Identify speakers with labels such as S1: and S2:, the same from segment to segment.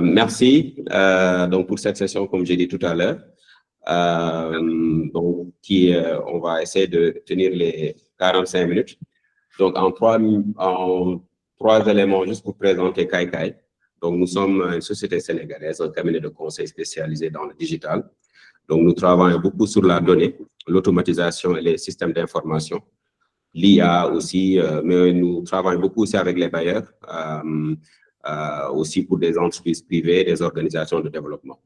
S1: Merci donc pour cette session, comme j'ai dit tout à l'heure. On va essayer de tenir les 45 minutes. Donc, en trois éléments, juste pour présenter KaiKai. Donc, nous sommes une société sénégalaise, un cabinet de conseil spécialisé dans le digital. Donc, nous travaillons beaucoup sur la donnée, l'automatisation et les systèmes d'information. L'IA aussi, mais nous travaillons beaucoup aussi avec les bailleurs, aussi pour des entreprises privées, des organisations de développement.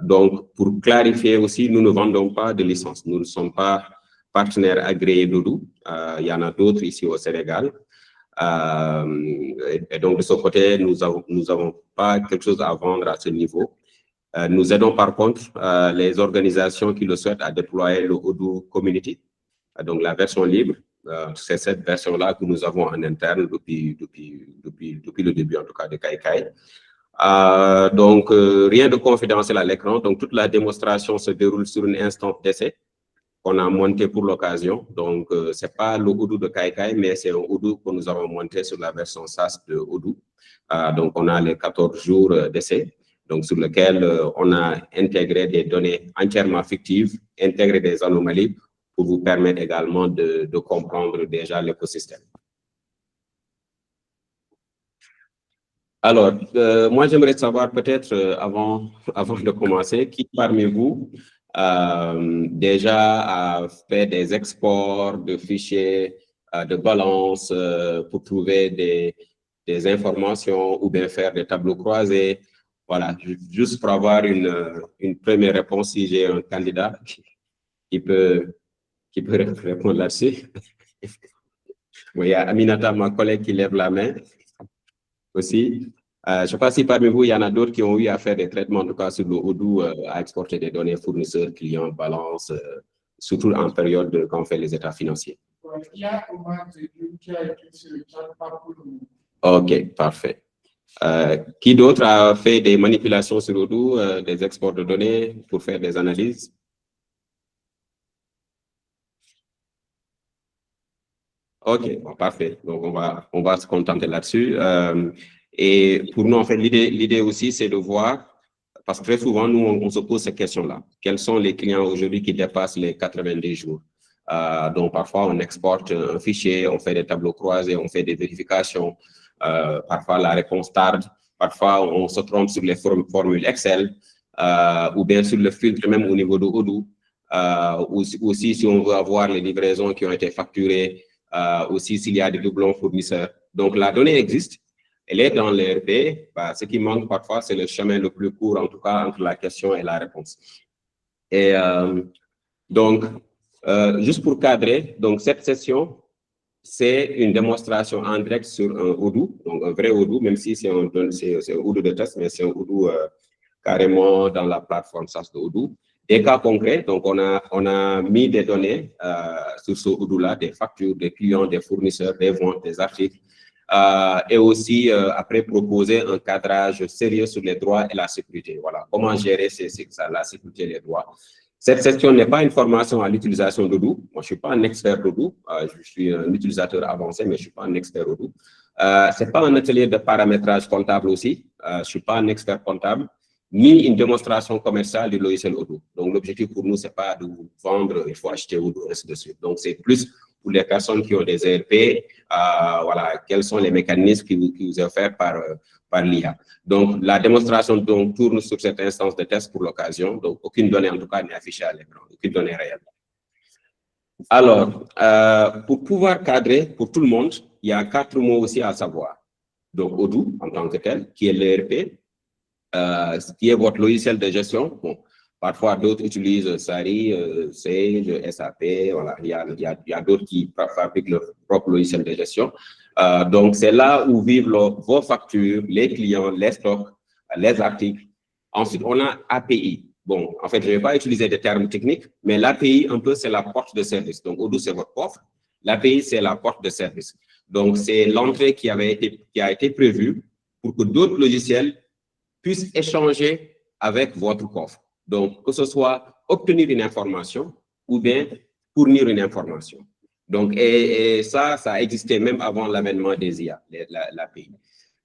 S1: Donc, pour clarifier aussi, nous ne vendons pas de licence. Nous ne sommes pas partenaires agréés d'Odoo. Il y en a d'autres ici au Sénégal. Et donc, de ce côté, nous avons pas quelque chose à vendre à ce niveau. Nous aidons par contre les organisations qui le souhaitent à déployer le Odoo Community. Donc, la version libre, c'est cette version-là que nous avons en interne depuis le début, en tout cas, de KaiKai. Rien de confidentiel à l'écran. Donc, toute la démonstration se déroule sur une instance d'essai qu'on a monté pour l'occasion. Donc, ce n'est pas le Odoo de KaiKai, mais c'est un Odoo que nous avons monté sur la version SaaS de Odoo. Donc, on a les 14 jours d'essai, donc sur lequel on a intégré des données entièrement fictives, intégré des anomalies pour vous permettre également de comprendre déjà l'écosystème. Alors, moi, j'aimerais savoir peut-être, avant de commencer, qui parmi vous déjà a fait des exports de fichiers de balance pour trouver des informations ou bien faire des tableaux croisés. Voilà, juste pour avoir une première réponse si j'ai un candidat qui peut répondre là-dessus. Oui, il y a Aminata, ma collègue, qui lève la main aussi. Je ne sais pas si parmi vous, il y en a d'autres qui ont eu à faire des traitements, en tout cas sur le Odoo, à exporter des données fournisseurs, clients, balance, surtout en période quand on fait les états financiers.
S2: Il y a comment qui a écrit sur le chat pour le moment.
S1: OK, parfait. Qui d'autre a fait des manipulations sur Odoo, des exports de données pour faire des analyses? OK, bon, parfait. Donc, on va se contenter là-dessus. Et pour nous, en fait, l'idée aussi, c'est de voir, parce que très souvent, nous, on se pose cette question-là. Quels sont les clients aujourd'hui qui dépassent les 90 jours? Donc, parfois, on exporte un fichier, on fait des tableaux croisés, on fait des vérifications. Parfois, la réponse tarde. Parfois, on se trompe sur les formules Excel ou bien sur le filtre, même au niveau de Odoo. Aussi, si on veut avoir les livraisons qui ont été facturées, aussi s'il y a des doublons fournisseurs. Donc, la donnée existe. Elle est dans l'ERP. Ce qui manque parfois, c'est le chemin le plus court, en tout cas, entre la question et la réponse. Et donc, juste pour cadrer, donc cette session, c'est une démonstration en direct sur un Odoo, donc un vrai Odoo, même si c'est un Odoo de test, mais c'est un Odoo carrément dans la plateforme SaaS de Odoo. Des cas concrets, donc on a mis des données sur ce Odoo-là, des factures, des clients, des fournisseurs, des ventes, des articles, et aussi après proposer un cadrage sérieux sur les droits et la sécurité. Voilà, comment gérer la sécurité et les droits. Cette session n'est pas une formation à l'utilisation d'Odoo. Moi, je ne suis pas un expert d'Odoo. Je suis un utilisateur avancé, mais je ne suis pas un expert d'Odoo. Ce n'est pas un atelier de paramétrage comptable aussi. Je ne suis pas un expert comptable, ni une démonstration commerciale du logiciel Odoo. Donc, l'objectif pour nous, ce n'est pas de vous vendre, il faut acheter Odoo, et ainsi de suite. Donc, c'est plus pour les personnes qui ont des ERP, voilà, quels sont les mécanismes qui vous sont offerts par l'IA. Donc, la démonstration donc, tourne sur cette instance de test pour l'occasion. Donc, aucune donnée, en tout cas, n'est affichée à l'écran, aucune donnée réelle. Alors, pour pouvoir cadrer pour tout le monde, il y a 4 mots aussi à savoir. Donc, Odoo, en tant que tel, qui est l'ERP, qui est votre logiciel de gestion. Bon, parfois, d'autres utilisent Sari, Sage, SAP. Voilà, il y a d'autres qui fabriquent leur propre logiciel de gestion. Donc, c'est là où vivent vos factures, les clients, les stocks, les articles. Ensuite, on a API. Bon, en fait, je ne vais pas utiliser des termes techniques, mais l'API, un peu, c'est la porte de service. Donc, Odoo, c'est votre porte. L'API, c'est la porte de service. Donc, c'est l'entrée qui a été prévue pour que d'autres logiciels puissent échanger avec votre coffre. Donc, que ce soit obtenir une information ou bien fournir une information. Donc, et ça a existé même avant l'avènement des IA, l'API.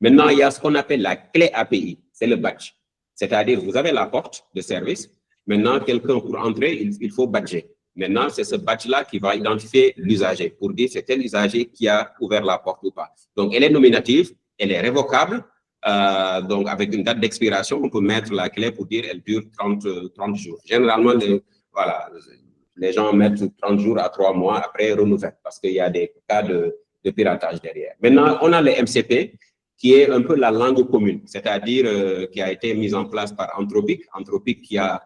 S1: Maintenant, il y a ce qu'on appelle la clé API, c'est le badge. C'est-à-dire, vous avez la porte de service. Maintenant, quelqu'un pour entrer, il faut badger. Maintenant, c'est ce badge-là qui va identifier l'usager pour dire c'est tel usager qui a ouvert la porte ou pas. Donc, elle est nominative, elle est révocable. Donc, avec une date d'expiration, on peut mettre la clé pour dire elle dure 30 jours. Généralement, les gens mettent 30 jours à 3 mois après renouvellent parce qu'il y a des cas de piratage derrière. Maintenant, on a le MCP qui est un peu la langue commune, c'est-à-dire qui a été mise en place par Anthropic. Anthropic qui a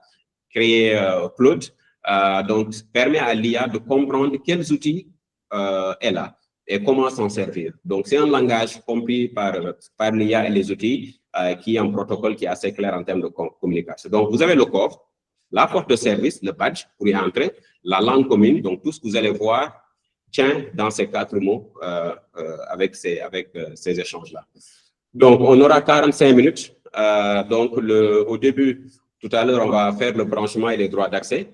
S1: créé Claude, donc permet à l'IA de comprendre quels outils elle a et comment s'en servir. Donc, c'est un langage compris par l'IA et les outils qui est un protocole qui est assez clair en termes de communication. Donc, vous avez le corps, la porte de service, le badge pour y entrer, la langue commune, donc tout ce que vous allez voir tient dans ces 4 mots avec ces échanges-là. Donc, on aura 45 minutes. Donc, au début, tout à l'heure, on va faire le branchement et les droits d'accès.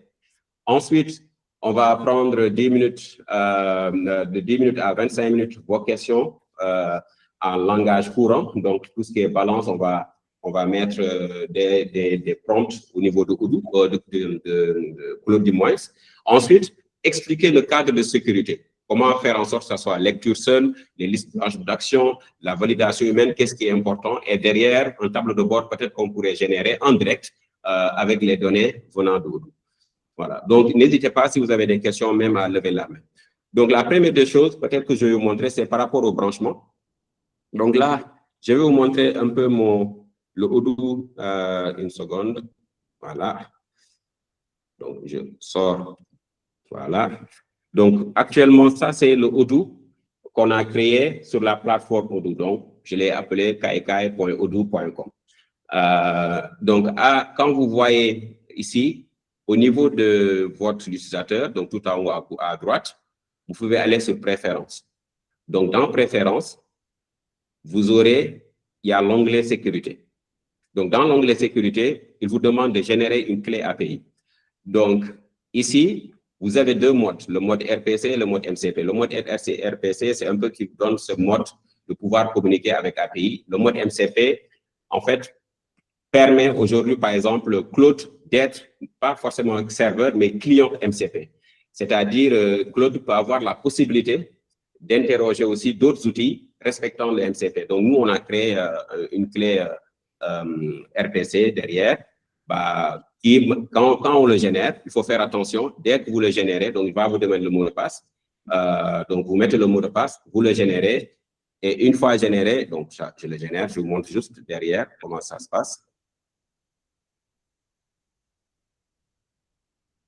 S1: Ensuite, on va prendre 10 minutes, de 10 minutes à 25 minutes vos questions en langage courant. Donc, tout ce qui est balance, on va mettre des prompts au niveau de Claude du moins. Ensuite, expliquer le cadre de sécurité. Comment faire en sorte que ça soit lecture seule, les listes d'action, la validation humaine, qu'est-ce qui est important. Et derrière, un tableau de bord peut-être qu'on pourrait générer en direct avec les données venant d'Odoo. Voilà. Donc, n'hésitez pas si vous avez des questions même à lever la main. Donc, la première des choses, peut-être que je vais vous montrer, c'est par rapport au branchement. Donc là, je vais vous montrer un peu le Odoo, une seconde. Voilà. Donc, je sors. Voilà. Donc, actuellement, ça, c'est le Odoo qu'on a créé sur la plateforme Odoo. Donc, je l'ai appelé kaikai.odoo.com. Donc, quand vous voyez ici, au niveau de votre utilisateur, donc tout en haut à droite, vous pouvez aller sur Préférences. Donc, dans Préférences, il y a l'onglet Sécurité. Donc, dans l'onglet Sécurité, il vous demande de générer une clé API. Donc, ici, vous avez 2 modes, le mode RPC et le mode MCP. Le mode RPC, c'est un peu qui donne ce mode de pouvoir communiquer avec API. Le mode MCP, en fait, permet aujourd'hui, par exemple, Claude d'être pas forcément un serveur, mais client MCP. C'est-à-dire, Claude peut avoir la possibilité d'interroger aussi d'autres outils respectant le MCP. Donc, nous, on a créé une clé RPC derrière. Quand on le génère, il faut faire attention. Dès que vous le générez, donc il va vous demander le mot de passe. Donc, vous mettez le mot de passe, vous le générez. Et une fois généré, donc je le génère, je vous montre juste derrière comment ça se passe.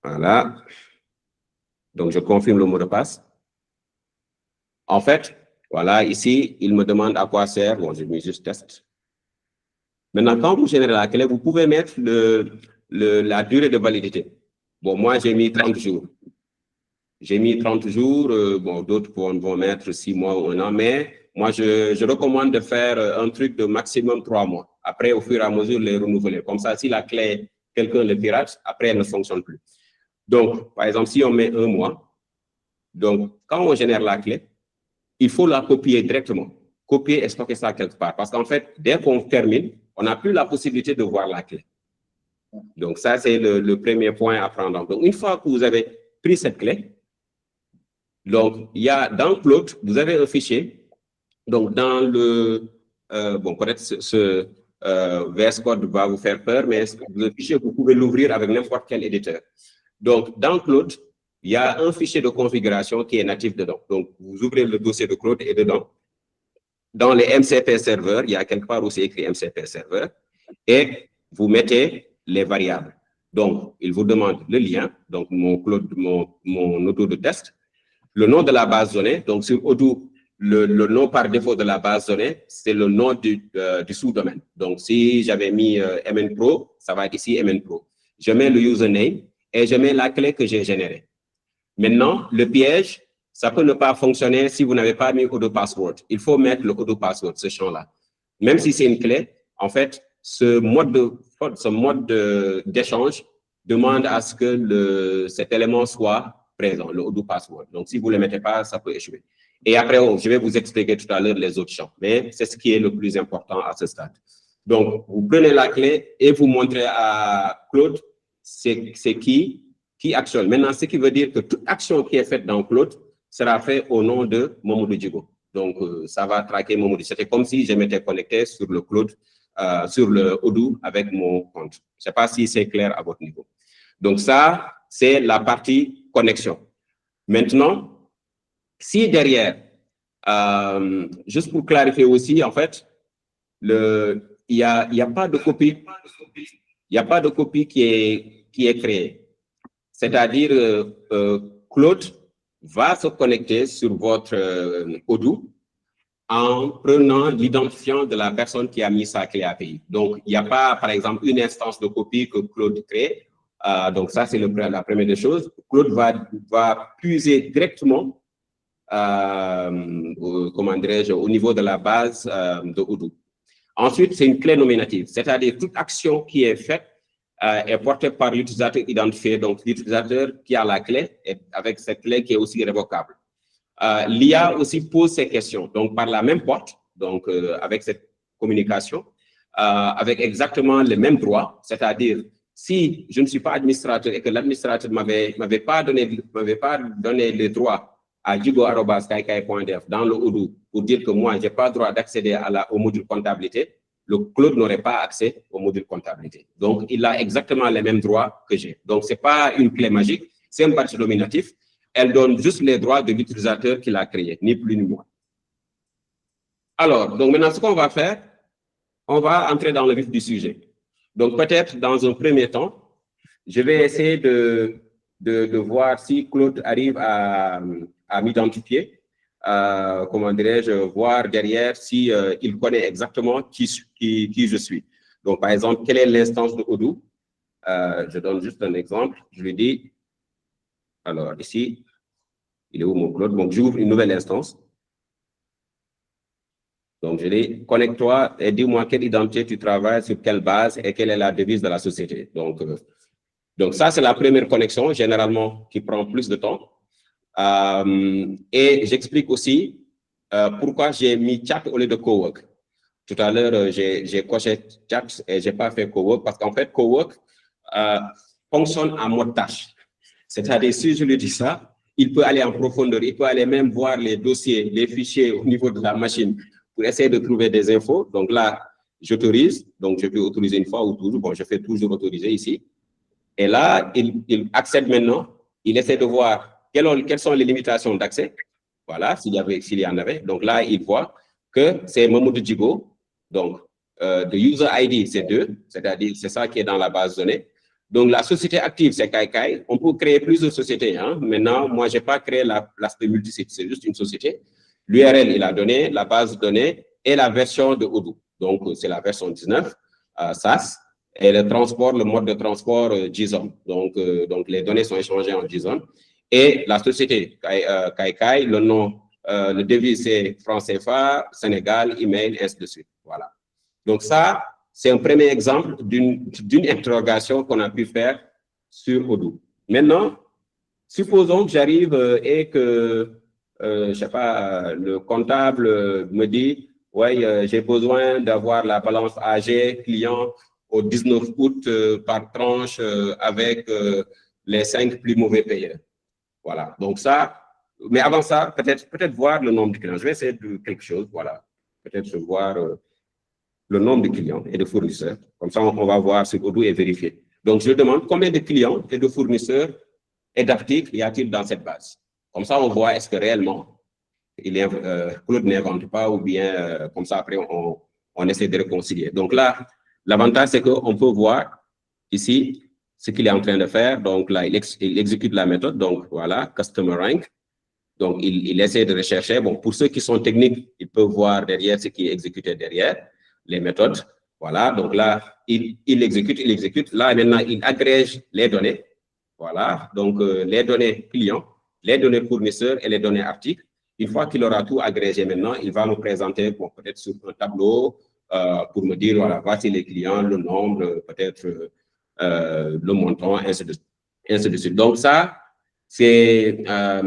S1: Voilà. Donc, je confirme le mot de passe. En fait, voilà, ici, il me demande à quoi sert. Bon, je mets juste test. Maintenant, quand vous générez la clé, vous pouvez mettre la durée de validité. Bon, moi, j'ai mis 30 jours. J'ai mis 30 jours. Bon, d'autres vont mettre 6 mois ou 1 an. Mais moi, je recommande de faire un truc de maximum 3 mois. Après, au fur et à mesure, les renouveler. Comme ça, si la clé, quelqu'un le pirate, après, elle ne fonctionne plus. Donc, par exemple, si on met 1 mois, donc, quand on génère la clé, il faut la copier directement. Copier et stocker ça quelque part. Parce qu'en fait, dès qu'on termine, on n'a plus la possibilité de voir la clé. Donc, ça, c'est le premier point à prendre. Donc, une fois que vous avez pris cette clé, donc, il y a dans Claude, vous avez un fichier. Donc, dans bon, peut-être ce VS Code va vous faire peur, mais le fichier, vous pouvez l'ouvrir avec n'importe quel éditeur. Donc, dans Claude, il y a un fichier de configuration qui est natif dedans. Donc, vous ouvrez le dossier de Claude et dedans, dans les MCP serveurs, il y a quelque part où c'est écrit MCP serveur, et vous mettez les variables. Donc, il vous demande le lien, donc mon Odoo de test, le nom de la base donnée. Donc, sur Odoo, le nom par défaut de la base donnée, c'est le nom du sous-domaine. Donc, si j'avais mis MN Pro, ça va être ici MN Pro. Je mets le username et je mets la clé que j'ai générée. Maintenant, le piège, ça peut ne pas fonctionner si vous n'avez pas mis Odoo Password. Il faut mettre le Odoo Password, ce champ-là. Même si c'est une clé, en fait, ce mode d'échange demande à ce que cet élément soit présent, le Odoo Password. Donc, si vous ne le mettez pas, ça peut échouer. Et après, je vais vous expliquer tout à l'heure les autres champs. Mais c'est ce qui est le plus important à ce stade. Donc, vous prenez la clé et vous montrez à Claude c'est qui actionne. Maintenant, ce qui veut dire que toute action qui est faite dans Claude sera faite au nom de Mamoudou Djigo. Donc, ça va traquer Mamoudou. C'était comme si je m'étais connecté sur le Claude, sur le Odoo avec mon compte. Je ne sais pas si c'est clair à votre niveau. Donc, ça, c'est la partie connexion. Maintenant, si derrière, juste pour clarifier aussi, en fait, il n'y a pas de copie. Il n'y a pas de copie qui est créée. C'est-à-dire, Claude va se connecter sur votre Odoo en prenant l'identifiant de la personne qui a mis sa clé API. Donc, il n'y a pas, par exemple, une instance de copie que Claude crée. Donc, ça, c'est la première des choses. Claude va puiser directement, comment dirais-je, au niveau de la base de Odoo. Ensuite, c'est une clé nominative, c'est-à-dire toute action qui est faite est portée par l'utilisateur identifié, donc l'utilisateur qui a la clé, et avec cette clé qui est aussi révocable. L'IA aussi pose ces questions, donc par la même porte, donc avec cette communication, avec exactement les mêmes droits, c'est-à-dire si je ne suis pas administrateur et que l'administrateur ne m'avait pas donné les droits à djigo@kaikai.dev dans le Odoo pour dire que moi, je n'ai pas le droit d'accéder au module comptabilité, le Claude n'aurait pas accès au module comptabilité. Donc, il a exactement les mêmes droits que j'ai. Donc, ce n'est pas une clé magique, c'est un badge nominatif. Elle donne juste les droits de l'utilisateur qui l'a créé, ni plus ni moins. Alors, donc maintenant, ce qu'on va faire, on va entrer dans le vif du sujet. Donc, peut-être dans un premier temps, je vais essayer de voir si Claude arrive à m'identifier, comment dirais-je, voir derrière si il connaît exactement qui je suis. Donc, par exemple, quelle est l'instance de Odoo? Je donne juste un exemple. Je lui dis, alors ici, il est où mon Claude? Donc, j'ouvre une nouvelle instance. Donc, je dis, connecte-toi et dis-moi quelle identité tu travailles, sur quelle base et quelle est la devise de la société. Donc ça, c'est la première connexion, généralement, qui prend plus de temps. Et j'explique aussi pourquoi j'ai mis chat au lieu de cowork. Tout à l'heure, j'ai coché chat et je n'ai pas fait cowork parce qu'en fait, cowork fonctionne en mode tâche. C'est-à-dire, si je lui dis ça, il peut aller en profondeur, il peut aller même voir les dossiers, les fichiers au niveau de la machine pour essayer de trouver des infos. Donc là, j'autorise, donc je peux autoriser une fois ou toujours. Bon, je fais toujours autoriser ici. Et là, il accède maintenant, il essaie de voir quelles sont les limitations d'accès. Voilà, s'il y en avait. Donc là, il voit que c'est Mamoudou Djigo. Donc, the user ID, c'est 2, c'est-à-dire c'est ça qui est dans la base de données. Donc, la société active, c'est Kaikai. On peut créer plusieurs sociétés. Hein. Maintenant, moi, je n'ai pas créé l'aspect multisite, c'est juste une société. L'URL, il a donné, la base de données et la version de Odoo. Donc, c'est la version 19, SAS. Et le mode de transport JSON. Donc, les données sont échangées en JSON. Et la société Kaikai, le nom, le devise, c'est franc CFA, Sénégal, email, ainsi de suite. Voilà. Donc, ça, c'est un premier exemple d'une interrogation qu'on a pu faire sur Odoo. Maintenant, supposons que j'arrive et que, je ne sais pas, le comptable me dit, ouais, j'ai besoin d'avoir la balance AG client au 19 août par tranche avec les 5 plus mauvais payeurs. Voilà. Donc ça, mais avant ça, peut-être voir le nombre de clients. Je vais essayer de quelque chose, voilà. Peut-être voir le nombre de clients et de fournisseurs. Comme ça, on va voir sur Odoo et vérifier. Donc, je demande combien de clients et de fournisseurs et d'articles y a-t-il dans cette base. Comme ça, on voit est-ce que réellement, Claude n'invente pas ou bien, comme ça, après, on essaie de réconcilier. Donc là, l'avantage, c'est qu'on peut voir ici ce qu'il est en train de faire. Donc là, il exécute la méthode. Donc voilà, Customer Rank. Donc, il essaie de rechercher. Bon, pour ceux qui sont techniques, ils peuvent voir derrière ce qui est exécuté derrière, les méthodes. Voilà, donc là, il exécute. Là, maintenant, il agrège les données. Voilà, donc les données clients, les données fournisseurs et les données articles. Une fois qu'il aura tout agrégé maintenant, il va me présenter, bon, peut-être sur un tableau pour me dire, voilà, voici les clients, le nombre, peut-être le montant, ainsi de suite. Donc ça, C'est un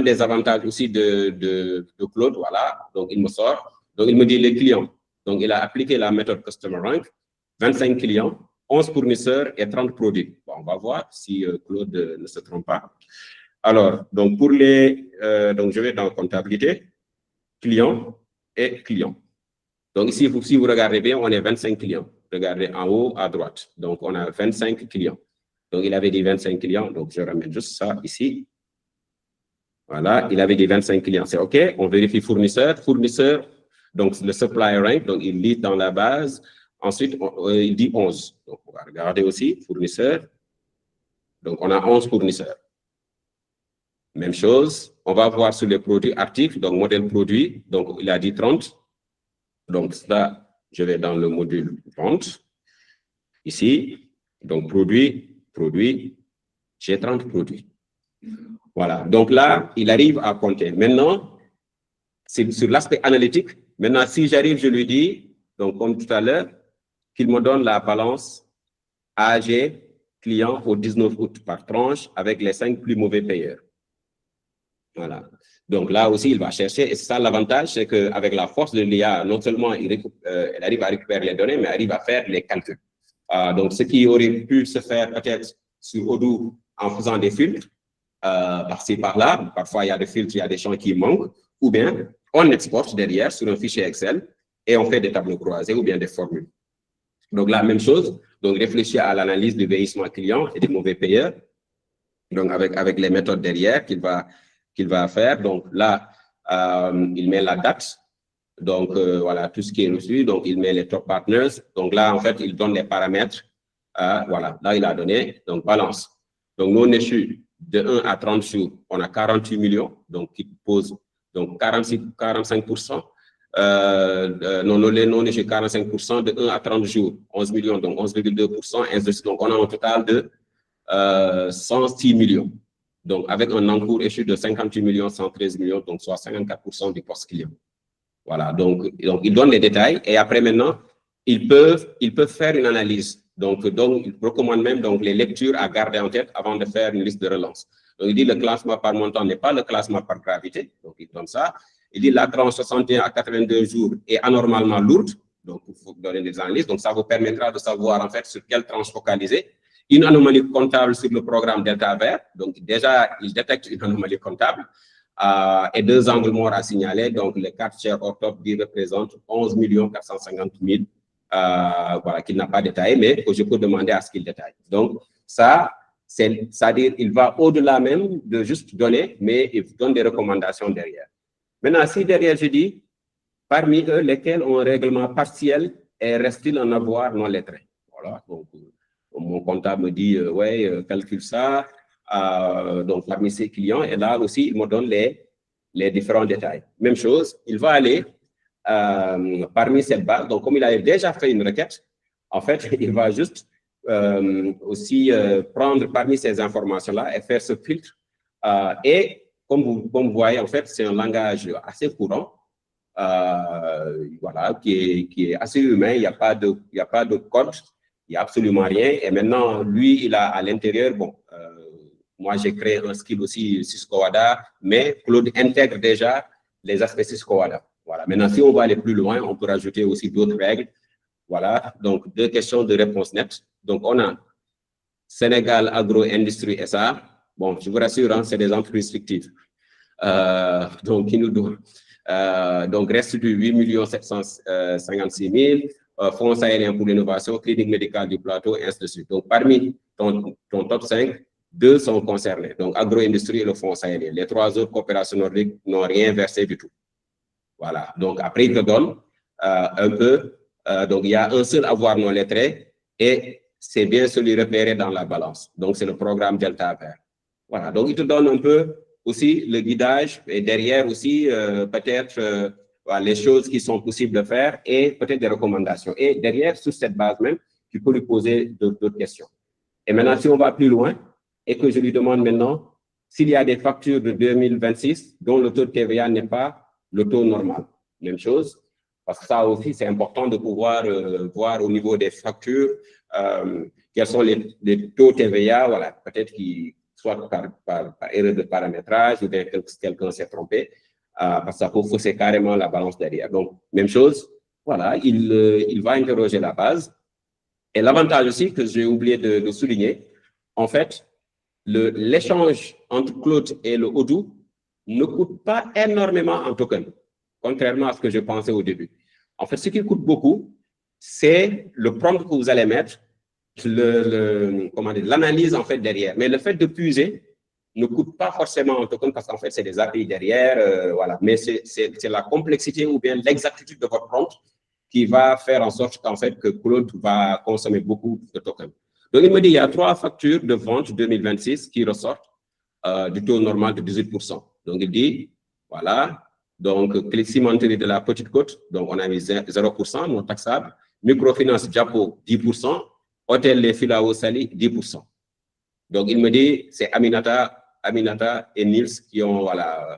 S1: des avantages aussi de Claude, voilà. Donc, il me sort. Donc, il me dit les clients. Donc, il a appliqué la méthode Customer Rank, 25 clients, 11 fournisseurs et 30 produits. Bon, on va voir si Claude ne se trompe pas. Alors, donc, donc, je vais dans comptabilité, clients et clients. Donc, ici, si vous regardez bien, on est 25 clients. Regardez en haut à droite. Donc, on a 25 clients. Donc, il avait dit 25 clients. Donc, je ramène juste ça ici. Voilà, il avait dit 25 clients. C'est OK. On vérifie fournisseur. Fournisseur, donc le supply rank. Donc, il lit dans la base. Ensuite, il dit 11. Donc, on va regarder aussi fournisseur. Donc, on a 11 fournisseurs. Même chose. On va voir sur les produits articles. Donc, modèle produit. Donc, il a dit 30. Donc, ça, je vais dans le module vente. Ici, donc produit, j'ai 30 produits. Voilà, donc là, il arrive à compter. Maintenant, c'est sur l'aspect analytique. Maintenant, si j'arrive, je lui dis, donc comme tout à l'heure, qu'il me donne la balance AG client au 19 août par tranche avec les 5 plus mauvais payeurs. Voilà. Donc là aussi, il va chercher, et c'est ça l'avantage, c'est qu'avec la force de l'IA, non seulement elle arrive à récupérer les données, mais arrive à faire les calculs. Donc, ce qui aurait pu se faire peut-être sur Odoo en faisant des filtres, par-ci, par-là, parfois il y a des filtres, il y a des champs qui manquent, ou bien on exporte derrière sur un fichier Excel et on fait des tableaux croisés ou bien des formules. Donc, la même chose, donc réfléchir à l'analyse du vieillissement client et des mauvais payeurs, donc avec les méthodes derrière qu'il va faire. Donc là, il met la date. Donc, voilà, tout ce qui est reçu. Donc, il met les top partners. Donc là, en fait, il donne les paramètres. Voilà, là, il a donné. Donc, balance. Donc, non échus de 1 à 30 jours, on a 48 millions. Donc, qui pose donc 45%. Les non échus, 45%. De 1 à 30 jours, 11 millions, donc 11,2%. Donc, on a un total de 106 millions. Donc, avec un encours échu de 58 millions, 113 millions, donc soit 54% du poste client. Voilà, donc ils donnent les détails et après maintenant, ils peuvent faire une analyse. Donc ils recommandent même donc, les lectures à garder en tête avant de faire une liste de relance. Donc, il dit le classement par montant n'est pas le classement par gravité. Donc, il donne ça. Il dit la tranche 61 à 82 jours est anormalement lourde. Donc, il faut donner des analyses. Donc, ça vous permettra de savoir en fait sur quelle tranche focaliser. Une anomalie comptable sur le programme Delta Vert. Donc, déjà, il détecte une anomalie comptable. Et 2 angles morts à signaler. Donc, les 4 shares hors top représentent 11 450 000, voilà, qu'il n'a pas détaillé, mais que je peux demander à ce qu'il détaille. Donc, ça, c'est-à-dire il va au-delà même de juste donner, mais il donne des recommandations derrière. Maintenant, si derrière, je dis, parmi eux, lesquels ont un règlement partiel et reste-t-il en avoir non lettré? Voilà, donc, mon comptable me dit, ouais, calcule ça. Donc, parmi ses clients, et là aussi, il me donne les différents détails. Même chose, il va aller parmi cette base. Donc, comme il avait déjà fait une requête, en fait, il va juste aussi prendre parmi ces informations-là et faire ce filtre. Et comme vous voyez, en fait, c'est un langage assez courant, voilà, qui est assez humain. Il n'y a pas de code, il n'y a absolument rien. Et maintenant, lui, il a à l'intérieur, bon, moi, j'ai créé un skill aussi Cisco ADA, mais Claude intègre déjà les aspects Cisco ADA. Voilà. Maintenant, si on va aller plus loin, on peut rajouter aussi d'autres règles. Voilà. Donc, 2 questions de réponse nette. Donc, on a Sénégal Agro-Industrie SA. Bon, je vous rassure, hein, c'est des entreprises fictives. Donc, qui nous donnent. Donc, reste du 8 756 000, Fonds aérien pour l'innovation, clinique médicale du plateau, et ainsi de suite. Donc, parmi ton top 5, 2 sont concernés. Donc, agro-industrie et le fonds aérien. Les 3 autres coopérations nordiques n'ont rien versé du tout. Voilà. Donc, après, il te donne un peu. Donc, il y a un seul avoir non lettré et c'est bien celui repéré dans la balance. Donc, c'est le programme Delta Vert. Voilà. Donc, il te donne un peu aussi le guidage et derrière aussi peut-être voilà, les choses qui sont possibles de faire et peut-être des recommandations. Et derrière, sur cette base même, tu peux lui poser d'autres questions. Et maintenant, si on va plus loin et que je lui demande maintenant s'il y a des factures de 2026 dont le taux de TVA n'est pas le taux normal. Même chose, parce que ça aussi, c'est important de pouvoir voir au niveau des factures quels sont les taux TVA, voilà, peut-être qui soit par erreur de paramétrage ou bien quelqu'un s'est trompé, parce que ça peut fausser carrément la balance derrière. Donc, même chose, voilà, il va interroger la base. Et l'avantage aussi que j'ai oublié de souligner, en fait, l'échange entre Claude et le Odoo ne coûte pas énormément en token, contrairement à ce que je pensais au début. En fait, ce qui coûte beaucoup, c'est le prompt que vous allez mettre, l'analyse en fait derrière. Mais le fait de puiser ne coûte pas forcément en token parce qu'en fait, c'est des API derrière, voilà. Mais c'est la complexité ou bien l'exactitude de votre prompt qui va faire en sorte qu'en fait, que Claude va consommer beaucoup de tokens. Donc, il me dit il y a 3 factures de vente 2026 qui ressortent du taux normal de 18%. Donc, il dit, voilà, donc, cimenterie de la Petite Côte, donc on a mis 0%, non taxable. Microfinance Diapo, 10%. Hôtel Les Filao Sali, 10%. Donc, il me dit, c'est Aminata et Nils qui ont, voilà,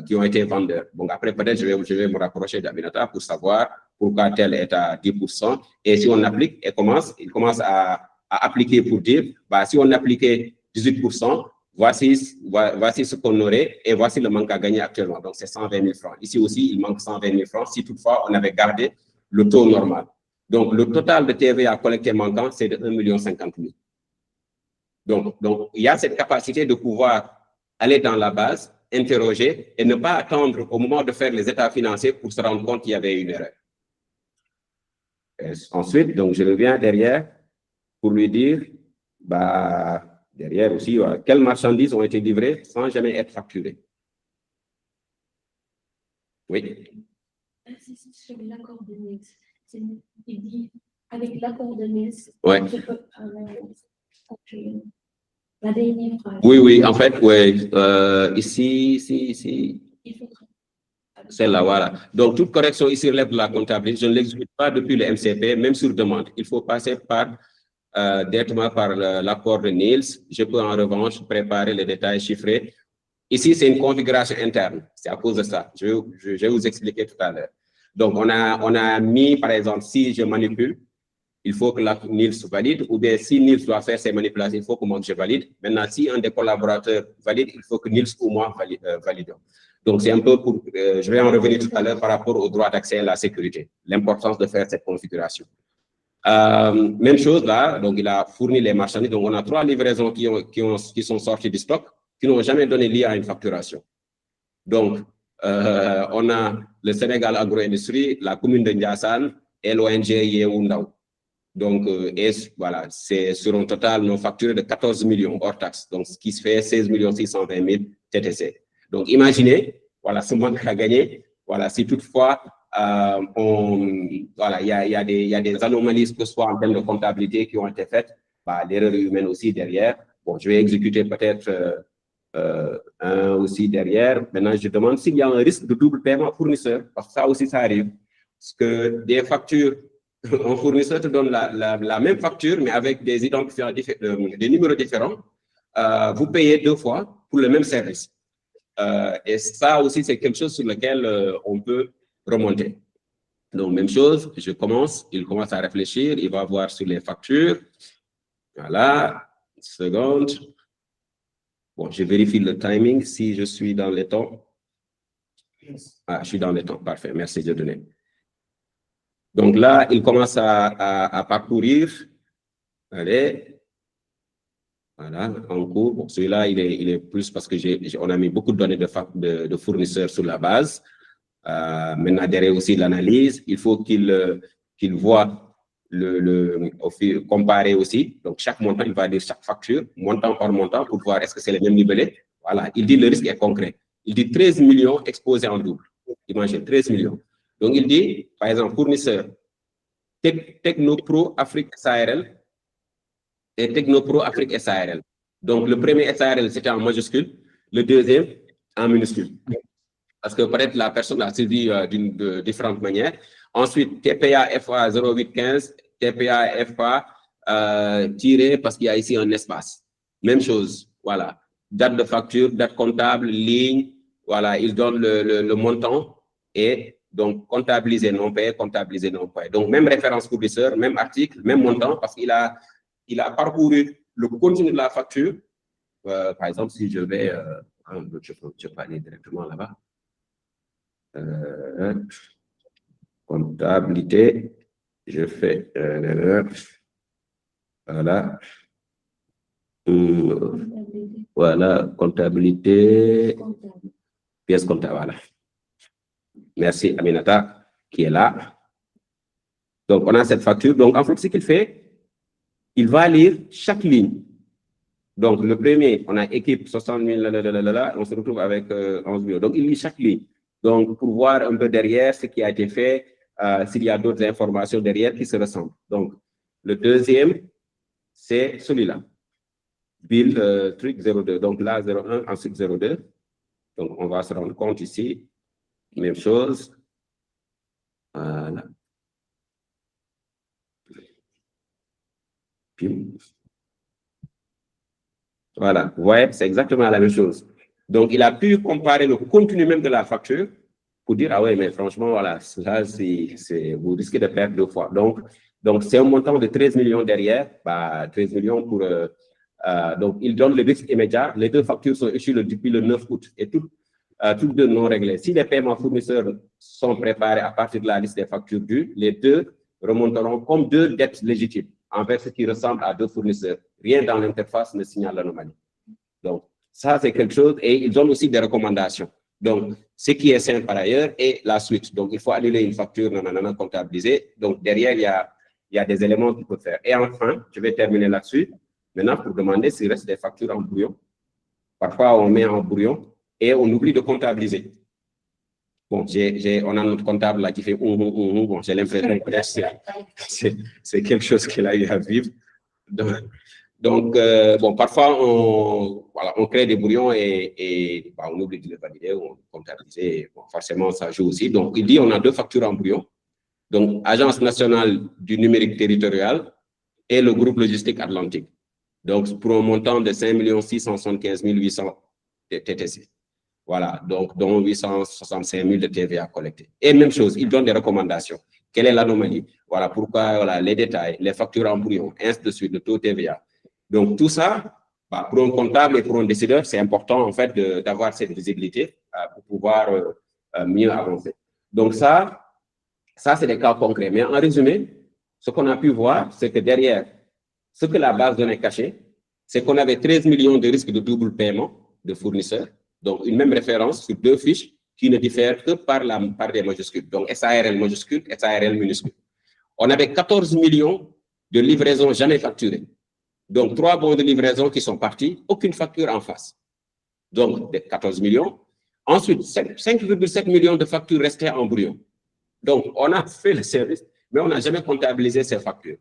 S1: qui ont été vendeurs. Donc, après, peut-être, je vais me rapprocher d'Aminata pour savoir pourquoi tel est à 10%. Et si on applique, il commence à appliquer pour dire, bah, si on appliquait 18%, voici ce qu'on aurait et voici le manque à gagner actuellement. Donc, c'est 120 000 francs. Ici aussi, il manque 120 000 francs si toutefois on avait gardé le taux normal. Donc, le total de TVA collecté manquant, c'est de 1,50 million. Donc, il y a cette capacité de pouvoir aller dans la base, interroger et ne pas attendre au moment de faire les états financiers pour se rendre compte qu'il y avait une erreur. Et ensuite, donc, je reviens derrière pour lui dire, bah, derrière aussi, quelles marchandises ont été livrées sans jamais être facturées. Oui.
S3: C'est sur l'accord de Nils. Il dit, avec l'accord de Nils,
S1: ouais.
S3: Je peux facturer. La dernière phrase.
S1: Oui, en fait, oui. Ici. Celle-là, voilà. Donc, toute correction ici relève de la comptabilité. Je ne l'exécute pas depuis le MCP, même sur demande. Il faut passer directement par l'accord de Nils. Je peux en revanche préparer les détails chiffrés. Ici, c'est une configuration interne. C'est à cause de ça. Je vais vous expliquer tout à l'heure. Donc, on a mis, par exemple, si je manipule, il faut que Nils valide, ou bien si Nils doit faire ses manipulations, il faut que moi je valide. Maintenant, si un des collaborateurs valide, il faut que Nils ou moi valide. Donc, c'est un peu pour, je vais en revenir tout à l'heure par rapport au droit d'accès à la sécurité, l'importance de faire cette configuration. Même chose là, donc il a fourni les marchandises, donc on a 3 livraisons qui sont sorties du stock, qui n'ont jamais donné lieu à une facturation. Donc, on a le Sénégal Agro-Industrie, la commune de Ndiassane et l'ONG Yeoundao. Donc, voilà, c'est sur un total non facturé de 14 millions hors taxe, donc ce qui se fait 16 620 000 TTC. Donc, imaginez, voilà, ce manque à gagner, voilà, si toutefois, voilà, il y a des anomalies, que ce soit en termes de comptabilité qui ont été faites, bah, l'erreur humaine aussi derrière. Bon, je vais exécuter peut-être un aussi derrière. Maintenant, je demande s'il y a un risque de double paiement fournisseur, parce que ça aussi, ça arrive. Parce que des factures, un fournisseur te donne la même facture, mais avec des identifiants, des numéros différents. Vous payez 2 fois pour le même service. Et ça aussi, c'est quelque chose sur lequel on peut remonter. Donc, même chose, il commence à réfléchir, il va voir sur les factures. Voilà, une seconde. Bon, je vérifie le timing, si je suis dans les temps. Ah, je suis dans les temps, parfait, merci de donner. Donc là, il commence à parcourir. Allez. Voilà, en cours. Bon, celui-là, il est plus parce que on a mis beaucoup de données de fournisseurs sur la base. Maintenant, derrière aussi l'analyse, il faut qu'il voit comparer aussi. Donc, chaque montant, il va dire chaque facture, montant par montant, pour voir est-ce que c'est les mêmes nivelés. Voilà, il dit le risque est concret. Il dit 13 millions exposés en double. Imaginez, 13 millions. Donc, il dit, par exemple, fournisseur, Technopro Afrique SARL et Technopro Afrique SARL. Donc, le premier SARL, c'était en majuscule, le deuxième en minuscule. Parce que peut-être la personne a saisi de différentes manières. Ensuite, TPA FA 0815, TPA FA tiré parce qu'il y a ici un espace. Même chose, voilà. Date de facture, date comptable, ligne, voilà, il donne le montant et donc comptabiliser non payé, comptabiliser non payé. Donc, même référence fournisseur, même article, même montant, parce qu'il a parcouru le contenu de la facture par exemple, si je vais, je peux aller directement là-bas. Comptabilité, je fais, voilà. Voilà, comptabilité, pièce comptable, voilà. Merci Aminata qui est là. Donc, on a cette facture. Donc, en fait, ce qu'il fait, il va lire chaque ligne. Donc, le premier, on a équipe 60 000, on se retrouve avec 11 000. Donc, il lit chaque ligne. Donc, pour voir un peu derrière ce qui a été fait, s'il y a d'autres informations derrière qui se ressemblent. Donc, le deuxième, c'est celui-là. Bill, truc 02. Donc, là, 01, ensuite 02. Donc, on va se rendre compte ici. Même chose. Voilà. Voilà, vous voyez, c'est exactement la même chose. Donc, il a pu comparer le contenu même de la facture pour dire, ah ouais, mais franchement, voilà, ça, vous risquez de perdre 2 fois. Donc c'est un montant de 13 millions derrière, 13 millions pour... donc, il donne le risque immédiat. Les 2 factures sont issues depuis le 9 août et toutes deux non réglées. Si les paiements fournisseurs sont préparés à partir de la liste des factures dues, les 2 remonteront comme 2 dettes légitimes envers ce qui ressemble à 2 fournisseurs. Rien dans l'interface ne signale l'anomalie. Donc, ça, c'est quelque chose. Et ils donnent aussi des recommandations. Donc, ce qui est simple par ailleurs est la suite. Donc, il faut annuler une facture non comptabilisée. Donc, derrière, il y a des éléments qu'il faut faire. Et enfin, je vais terminer là-dessus. Maintenant, pour demander s'il reste des factures en brouillon. Parfois, on met en brouillon et on oublie de comptabiliser. Bon, on a notre comptable là qui fait bon, j'ai l'impression que c'est quelque chose qu'il a eu à vivre. Donc, bon, parfois, on crée des brouillons et on oublie de les valider, on comptabilise. Bon, forcément, ça joue aussi. Donc, il dit on a 2 factures en brouillon. Donc, Agence nationale du numérique territorial et le groupe logistique Atlantique. Donc, pour un montant de 5 675 800 TTC. Voilà, donc dont 865 000 de TVA collectés. Et même chose, il donne des recommandations. Quelle est l'anomalie? Voilà, pourquoi, voilà, les détails, les factures en brouillon, ainsi de suite, le taux TVA. Donc, tout ça, pour un comptable et pour un décideur, c'est important, en fait, d'avoir cette visibilité pour pouvoir mieux avancer. Donc, ça c'est des cas concrets. Mais en résumé, ce qu'on a pu voir, c'est que derrière, ce que la base de données cachée, c'est qu'on avait 13 millions de risques de double paiement de fournisseurs. Donc, une même référence sur 2 fiches qui ne diffèrent que par des majuscules. Donc, SARL majuscule, SARL minuscule. On avait 14 millions de livraisons jamais facturées. Donc, 3 bons de livraison qui sont partis, aucune facture en face. Donc, 14 millions. Ensuite, 5,7 millions de factures restées en brouillon. Donc, on a fait le service, mais on n'a jamais comptabilisé ces factures.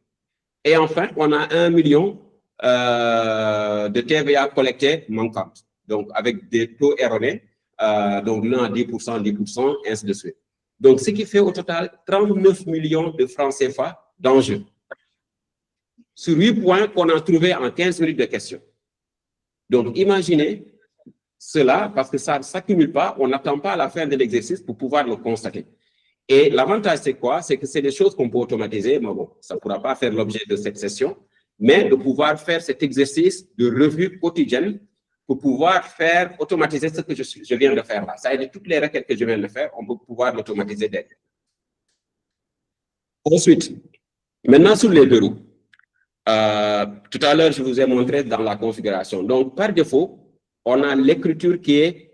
S1: Et enfin, on a 1 million de TVA collectées manquantes. Donc, avec des taux erronés, donc l'un à 10%, 10%, ainsi de suite. Donc, ce qui fait au total 39 millions de francs CFA d'enjeux. Sur 8 points qu'on a trouvés en 15 minutes de questions. Donc, imaginez cela, parce que ça ne s'accumule pas, on n'attend pas à la fin de l'exercice pour pouvoir le constater. Et l'avantage, c'est quoi? C'est que c'est des choses qu'on peut automatiser, mais bon, ça ne pourra pas faire l'objet de cette session, mais de pouvoir faire cet exercice de revue quotidienne pour pouvoir automatiser ce que je viens de faire là. Ça aide toutes les requêtes que je viens de faire, on peut pouvoir l'automatiser derrière. Ensuite, maintenant sur les verrous. Tout à l'heure, je vous ai montré dans la configuration. Donc, par défaut, on a l'écriture qui est,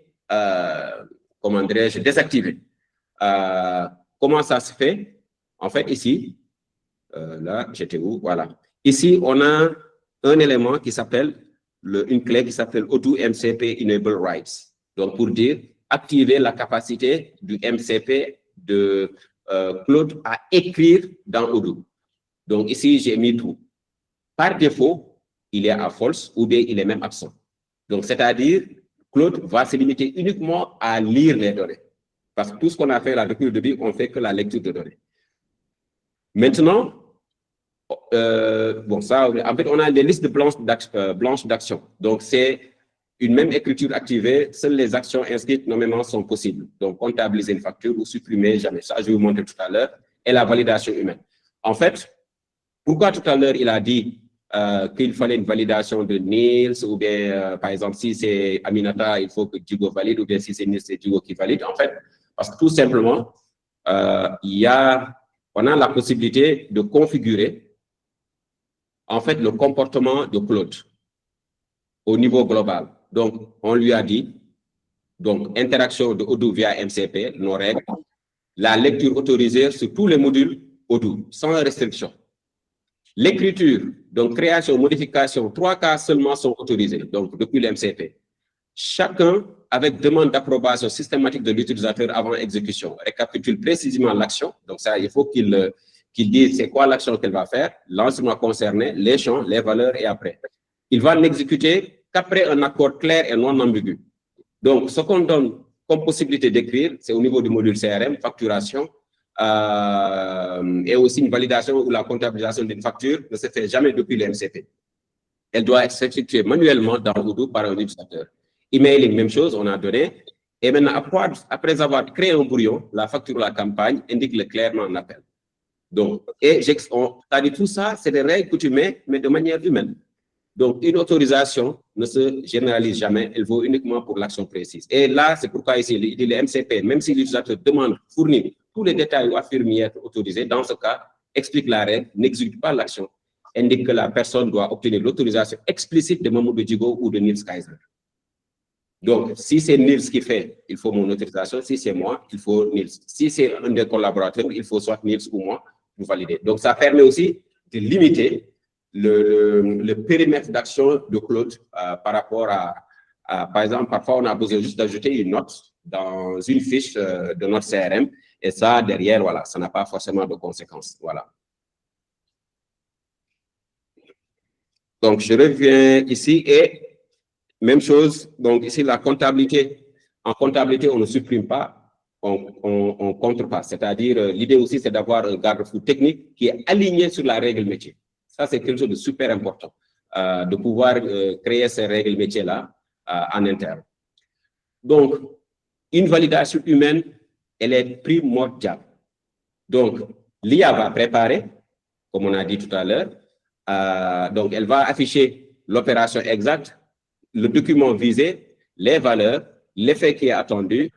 S1: comment dirais-je, désactivée. Comment ça se fait? En fait, ici, là, j'étais où? Voilà. Ici, on a un élément qui s'appelle, une clé qui s'appelle Odoo MCP Enable Rights. Donc, pour dire, activer la capacité du MCP de Claude à écrire dans Odoo. Donc, ici, j'ai mis tout. Par défaut, il est à false ou bien il est même absent. Donc, c'est-à-dire, Claude va se limiter uniquement à lire les données. Parce que tout ce qu'on a fait là depuis le début, on ne fait que la lecture de données. Maintenant, bon, ça, en fait, on a des listes blanches d'action. Donc, c'est une même écriture activée, seules les actions inscrites nommément sont possibles. Donc, comptabiliser une facture ou supprimer, jamais. Ça, je vais vous montrer tout à l'heure. Et la validation humaine. En fait, pourquoi tout à l'heure, il a dit qu'il fallait une validation de Niels, ou bien, par exemple, si c'est Aminata, il faut que Djigo valide, ou bien si c'est Niels, c'est Djigo qui valide. En fait, parce que tout simplement, on a la possibilité de configurer, en fait, le comportement de Claude au niveau global. Donc, on lui a dit, donc, interaction de Odoo via MCP, nos règles, la lecture autorisée sur tous les modules Odoo, sans restriction. L'écriture, donc création, modification, 3 cas seulement sont autorisés, donc depuis le MCP. Chacun, avec demande d'approbation systématique de l'utilisateur avant exécution, récapitule précisément l'action. Donc ça, il faut qu'il dise c'est quoi l'action qu'elle va faire, l'enseignement concerné, les champs, les valeurs et après. Il va l'exécuter qu'après un accord clair et non ambigu. Donc, ce qu'on donne comme possibilité d'écrire, c'est au niveau du module CRM, facturation, et aussi une validation ou la comptabilisation d'une facture ne se fait jamais depuis le MCP. Elle doit être effectuée manuellement dans Odoo par un utilisateur. Emailing, même chose, on a donné. Et maintenant, après avoir créé un brouillon, la facture ou la campagne indique-le clairement en appel. Donc, c'est-à-dire tout ça, c'est des règles que tu mets, mais de manière humaine. Donc, une autorisation ne se généralise jamais, elle vaut uniquement pour l'action précise. Et là, c'est pourquoi ici, il dit le MCP, même si l'utilisateur demande, fournit tous les détails ou affirme y être autorisé, dans ce cas, explique la règle, n'exécute pas l'action, indique que la personne doit obtenir l'autorisation explicite de Mamoudou Djigo ou de Niels Kaiser. Donc, si c'est Niels qui fait, il faut mon autorisation. Si c'est moi, il faut Niels. Si c'est un des collaborateurs, il faut soit Niels ou moi pour valider. Donc, ça permet aussi de limiter le périmètre d'action de Claude par rapport à, par exemple, parfois on a besoin juste d'ajouter une note dans une fiche de notre CRM et ça, derrière, voilà, ça n'a pas forcément de conséquences. Voilà. Donc, je reviens ici et même chose, donc ici, la comptabilité. En comptabilité, on ne supprime pas, on contre pas. C'est-à-dire, l'idée aussi, c'est d'avoir un garde-fou technique qui est aligné sur la règle métier. Ça, c'est quelque chose de super important, de pouvoir créer ces règles métiers-là en interne. Donc, une validation humaine, elle est primordiale. Donc, l'IA va préparer, comme on a dit tout à l'heure, donc elle va afficher l'opération exacte, le visé, les valeurs, l'effet qui est attendu,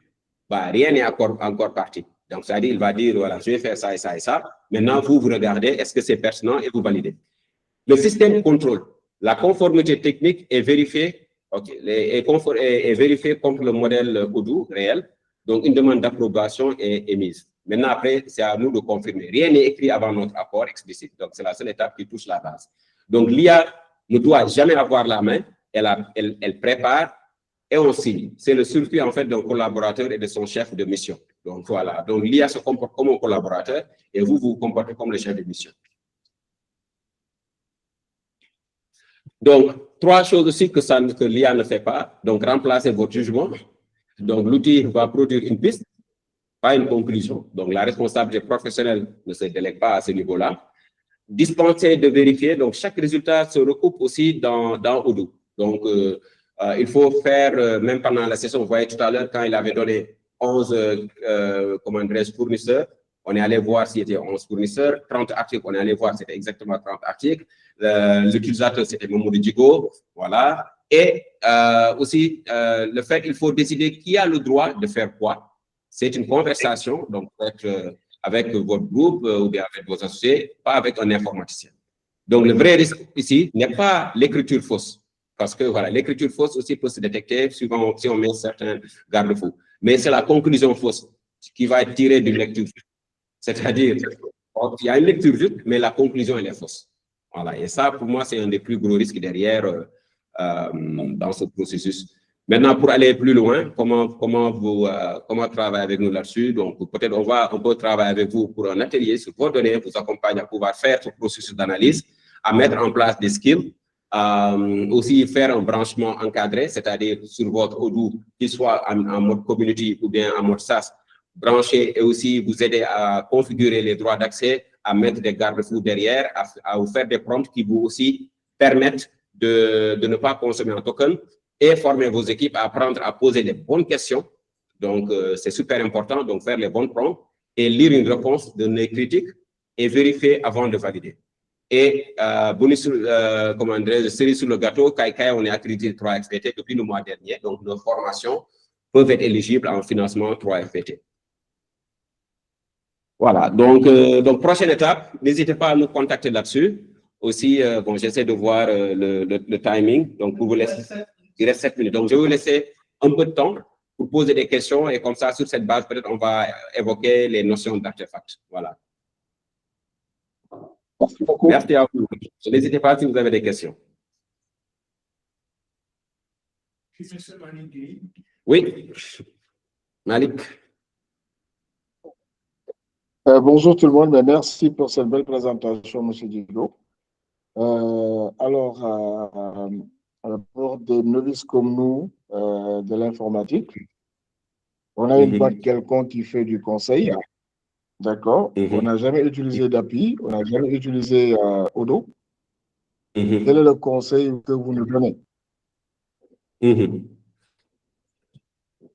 S1: bah, rien n'est encore parti. Donc, c'est-à-dire, il va dire, voilà, je vais faire ça et ça et ça. Maintenant, vous regardez, est-ce que c'est pertinent et vous validez. Le système contrôle. La conformité technique est vérifiée, est vérifiée contre le modèle Odoo réel. Donc, une demande d'approbation est émise. Maintenant, après, c'est à nous de confirmer. Rien n'est écrit avant notre accord explicite. Donc, c'est la seule étape qui touche la base. Donc, l'IA ne doit jamais avoir la main. Elle prépare et on signe. C'est le circuit, en fait, d'un collaborateur et de son chef de mission. Donc, voilà. Donc, l'IA se comporte comme un collaborateur et vous vous comportez comme le chef de mission. Donc, 3 choses aussi que l'IA ne fait pas. Donc, remplacer votre jugement. Donc, l'outil va produire une piste, pas une conclusion. Donc, la responsabilité professionnelle ne se délègue pas à ce niveau-là. Dispenser de vérifier. Donc, chaque résultat se recoupe aussi dans Odoo. Donc, il faut faire, même pendant la session, vous voyez tout à l'heure, quand il avait donné 11 fournisseurs, on est allé voir s'il y était 11 fournisseurs, 30 articles, on est allé voir si c'était exactement 30 articles. L'utilisateur, c'était Mamoudou Djigo, voilà. Et aussi, le fait qu'il faut décider qui a le droit de faire quoi. C'est une conversation, donc peut-être avec votre groupe ou bien avec vos associés, pas avec un informaticien. Donc, le vrai risque ici n'est pas l'écriture fausse, parce que voilà, l'écriture fausse aussi peut se détecter suivant si on met certains garde-fous. Mais c'est la conclusion fausse qui va être tirée d'une lecture. C'est-à-dire, il y a une lecture juste, mais la conclusion, elle est fausse. Voilà. Et ça, pour moi, c'est un des plus gros risques derrière dans ce processus. Maintenant, pour aller plus loin, comment travailler avec nous là-dessus? Donc, peut-être on peut travailler avec vous pour un atelier sur vos données, vous accompagner à pouvoir faire ce processus d'analyse, à mettre en place des skills, aussi faire un branchement encadré, c'est-à-dire sur votre Odoo, qu'il soit en mode community ou bien en mode SaaS, brancher et aussi vous aider à configurer les droits d'accès, à mettre des garde-fous derrière, à vous faire des prompts qui vous aussi permettent de ne pas consommer un token et former vos équipes à apprendre à poser les bonnes questions. Donc, c'est super important, donc faire les bons prompts et lire une réponse de nos critiques et vérifier avant de valider. Et bonus, comment dirais-je, cerise sur le gâteau, Kaikai, on est accrédité 3FPT depuis le mois dernier. Donc, nos formations peuvent être éligibles en financement 3FPT. Voilà, donc prochaine étape, n'hésitez pas à nous contacter là-dessus. Aussi, bon, j'essaie de voir le timing. Donc, pour vous laisser, il reste 7 minutes. Donc, je vais vous laisser un peu de temps pour poser des questions et comme ça, sur cette base, peut-être on va évoquer les notions d'artefacts. Voilà.
S4: Merci beaucoup.
S1: Merci à vous. N'hésitez pas si vous avez des questions. Oui, Malik.
S4: Bonjour tout le monde, mais merci pour cette belle présentation, M. Dido. Pour des novices comme nous de l'informatique, on a une boîte quelconque qui fait du conseil, d'accord? On n'a jamais utilisé d'API, on n'a jamais utilisé Odoo. Quel est le conseil que vous nous donnez?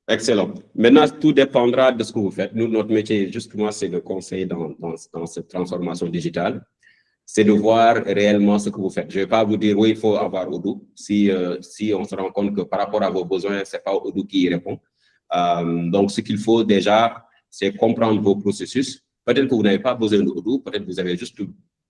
S1: Excellent. Maintenant, tout dépendra de ce que vous faites. Nous, notre métier, justement, c'est le conseil dans cette transformation digitale. C'est de voir réellement ce que vous faites. Je ne vais pas vous dire, oui, il faut avoir Odoo. Si on se rend compte que par rapport à vos besoins, ce n'est pas Odoo qui y répond. Donc, ce qu'il faut déjà, c'est comprendre vos processus. Peut-être que vous n'avez pas besoin d'Odoo, peut-être que vous avez juste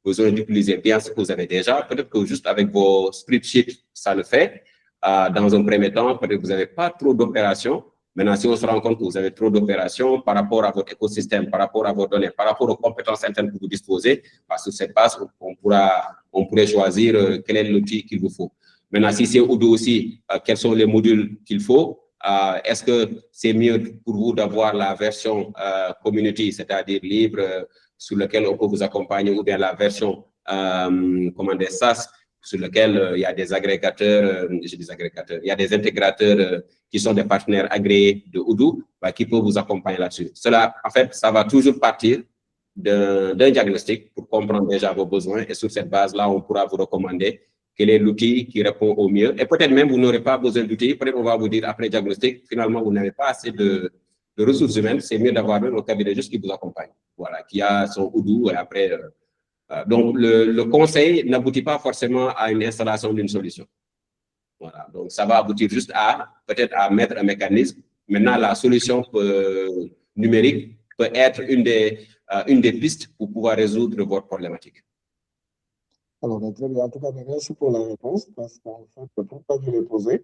S1: besoin d'utiliser bien ce que vous avez déjà. Peut-être que juste avec vos spreadsheets, ça le fait. Dans un premier temps, peut-être que vous n'avez pas trop d'opérations. Maintenant, si on se rend compte que vous avez trop d'opérations par rapport à votre écosystème, par rapport à vos données, par rapport aux compétences internes que vous disposez, sur cette base, on pourrait choisir quel est l'outil qu'il vous faut. Maintenant, si c'est Odoo aussi, quels sont les modules qu'il faut? Est-ce que c'est mieux pour vous d'avoir la version community, c'est-à-dire libre, sur laquelle on peut vous accompagner, ou bien la version SaaS, sur lequel il y a des agrégateurs, il y a des intégrateurs qui sont des partenaires agréés de Odoo, qui peuvent vous accompagner là-dessus. Cela, en fait, ça va toujours partir d'un diagnostic pour comprendre déjà vos besoins et sur cette base-là, on pourra vous recommander quel est l'outil qui répond au mieux. Et peut-être même, vous n'aurez pas besoin d'outils. Peut-être on va vous dire après diagnostic, finalement, vous n'avez pas assez de ressources humaines. C'est mieux d'avoir un cabinet juste qui vous accompagne. Voilà, qui a son Odoo et après... donc, le conseil n'aboutit pas forcément à une installation d'une solution. Voilà, donc ça va aboutir juste à, peut-être à mettre un mécanisme. Maintenant, la solution numérique peut être une des pistes pour pouvoir résoudre votre problématique.
S4: Alors, très bien. En tout cas, merci pour la réponse, parce qu'en fait, pourquoi je l'ai posé.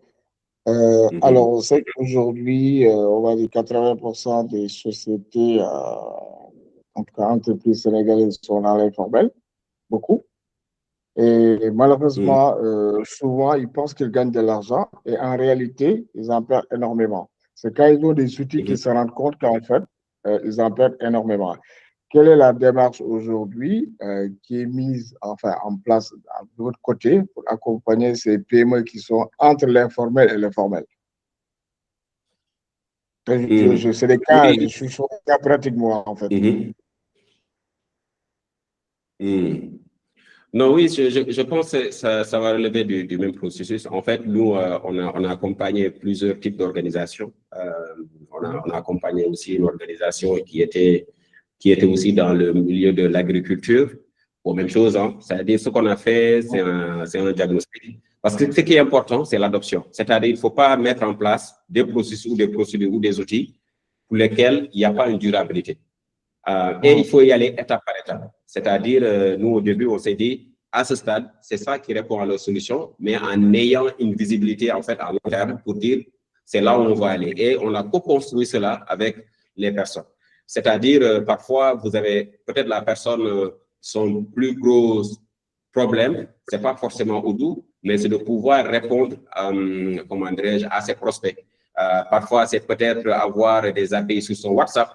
S4: Alors, on sait qu'aujourd'hui, on va dire 80% des sociétés, en tout cas entreprises sénégalaises, sont dans l'informel, beaucoup. Et malheureusement, souvent, ils pensent qu'ils gagnent de l'argent et en réalité, ils en perdent énormément. C'est quand ils ont des outils qu'ils se rendent compte qu'en fait, ils en perdent énormément. Quelle est la démarche aujourd'hui qui est mise en place de votre côté pour accompagner ces PME qui sont entre l'informel et le formel? C'est des cas, je suis sur des cas pratiques, moi, en fait.
S1: Non, oui, je pense que ça va relever du même processus. En fait, nous, on a accompagné plusieurs types d'organisations. On a accompagné aussi une organisation qui était aussi dans le milieu de l'agriculture. Bon, même chose, hein. C'est-à-dire, ce qu'on a fait, c'est un diagnostic. Parce que ce qui est important, c'est l'adoption. C'est-à-dire, il ne faut pas mettre en place des processus ou des procédures ou des outils pour lesquels il n'y a pas une durabilité. Et il faut y aller étape par étape. C'est-à-dire, nous, au début, on s'est dit, à ce stade, c'est ça qui répond à leur solution, mais en ayant une visibilité, en fait, à long terme pour dire, c'est là où on va aller. Et on a co-construit cela avec les personnes. C'est-à-dire, parfois, vous avez peut-être la personne, son plus gros problème, ce n'est pas forcément Odoo, mais c'est de pouvoir répondre, comment dirais-je, à ses prospects. Parfois, c'est peut-être avoir des API sur son WhatsApp,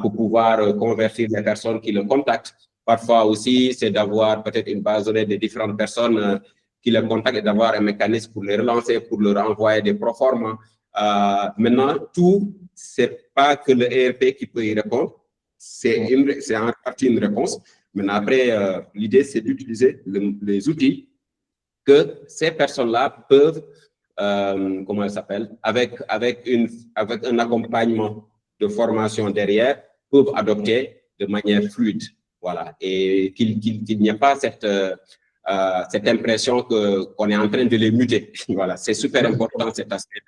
S1: pour pouvoir convertir les personnes qui le contactent. Parfois aussi, c'est d'avoir peut-être une base de données de différentes personnes qui le contactent et d'avoir un mécanisme pour les relancer, pour leur envoyer des proformas. Maintenant, tout, c'est pas que le ERP qui peut y répondre, c'est en partie une réponse. Maintenant, après, l'idée, c'est d'utiliser les outils que ces personnes-là peuvent, comment elles s'appellent, avec un accompagnement de formation derrière, peuvent adopter de manière fluide. voilà, et qu'il n'y ait pas cette impression qu'on est en train de les muter. Voilà, c'est super important cet aspect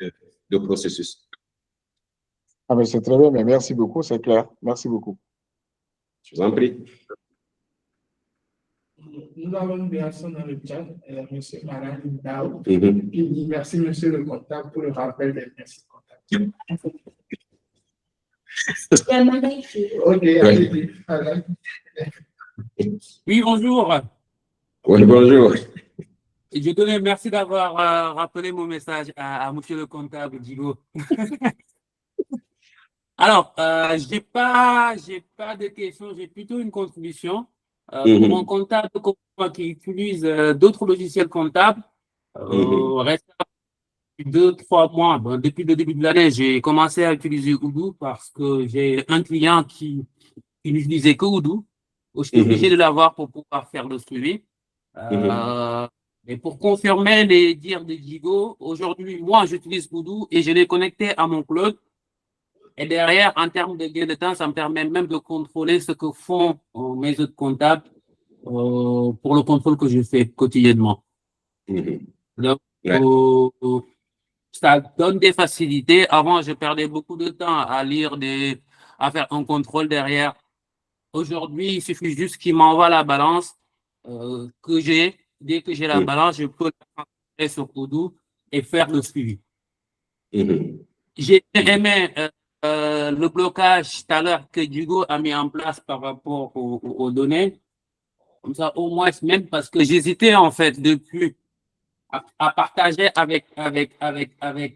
S1: de processus.
S4: Ah, mais c'est très bien, mais merci beaucoup, c'est clair. Merci beaucoup.
S1: Je vous en prie.
S2: Nous avons une personne dans le chat, M. Maran Dao,
S1: Mhm.
S2: qui dit merci, monsieur le comptable, pour le rappel des principes comptables. Ok, allez-y. Voilà.
S5: Oui, bonjour.
S1: Oui, bonjour.
S5: Et je te remercie d'avoir rappelé mon message à monsieur le comptable Digo. Alors, j'ai pas de questions, j'ai plutôt une contribution. Pour mon comptable comme moi qui utilise d'autres logiciels comptables, récemment, 2-3 mois, bon, depuis le début de l'année, j'ai commencé à utiliser Odoo parce que j'ai un client qui n'utilisait que Odoo. Je suis obligé de l'avoir pour pouvoir faire le suivi. Et pour confirmer les dires de Digo, aujourd'hui, moi, j'utilise Odoo et je l'ai connecté à mon cloud. Et derrière, en termes de gain de temps, ça me permet même de contrôler ce que font mes autres comptables pour le contrôle que je fais quotidiennement. Donc, ça donne des facilités. Avant, je perdais beaucoup de temps à lire à faire un contrôle derrière. Aujourd'hui, il suffit juste qu'il m'envoie la balance que j'ai. Dès que j'ai la balance, je peux la transférer sur Odoo et faire le suivi. J'ai aimé le blocage tout à l'heure que Digo a mis en place par rapport aux données. Comme ça, au moins, même parce que j'hésitais en fait depuis à partager avec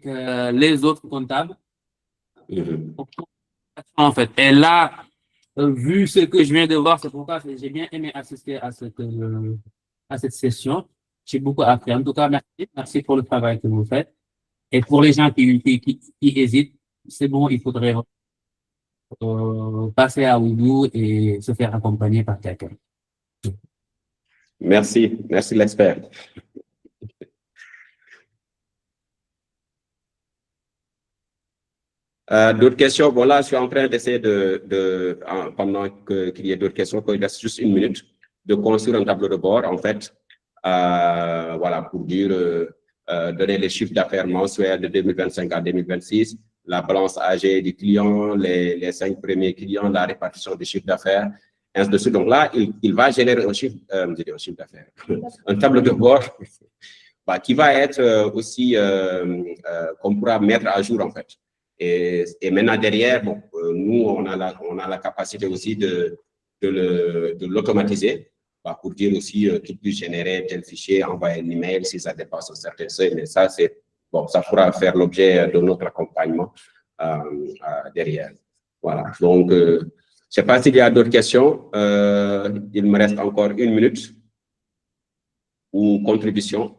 S5: les autres comptables. En fait, et là, vu ce que je viens de voir, c'est pourquoi j'ai bien aimé assister à cette session. J'ai beaucoup appris. En tout cas, merci. Merci pour le travail que vous faites. Et pour les gens qui hésitent, c'est bon, il faudrait passer à Odoo et se faire accompagner par quelqu'un.
S1: Merci, merci l'expert. D'autres questions? Bon, là, je suis en train d'essayer pendant qu'il y ait d'autres questions, qu'il reste juste une minute, de construire un tableau de bord, en fait, voilà, pour dire, donner les chiffres d'affaires mensuels de 2025 à 2026, la balance AG du client, les 5 premiers clients, la répartition des chiffres d'affaires, ainsi de suite. Donc là, il va générer un chiffre d'affaires, un tableau de bord qui va être aussi, qu'on pourra mettre à jour, en fait. Et maintenant, derrière, bon, nous, on a la capacité aussi de l'automatiser pour dire aussi qu'il puisse générer tel fichier, envoyer un email si ça dépasse un certain seuil. Mais ça, bon, ça pourra faire l'objet de notre accompagnement derrière. Voilà. Donc, je ne sais pas s'il y a d'autres questions. Il me reste encore 1 minute ou contribution.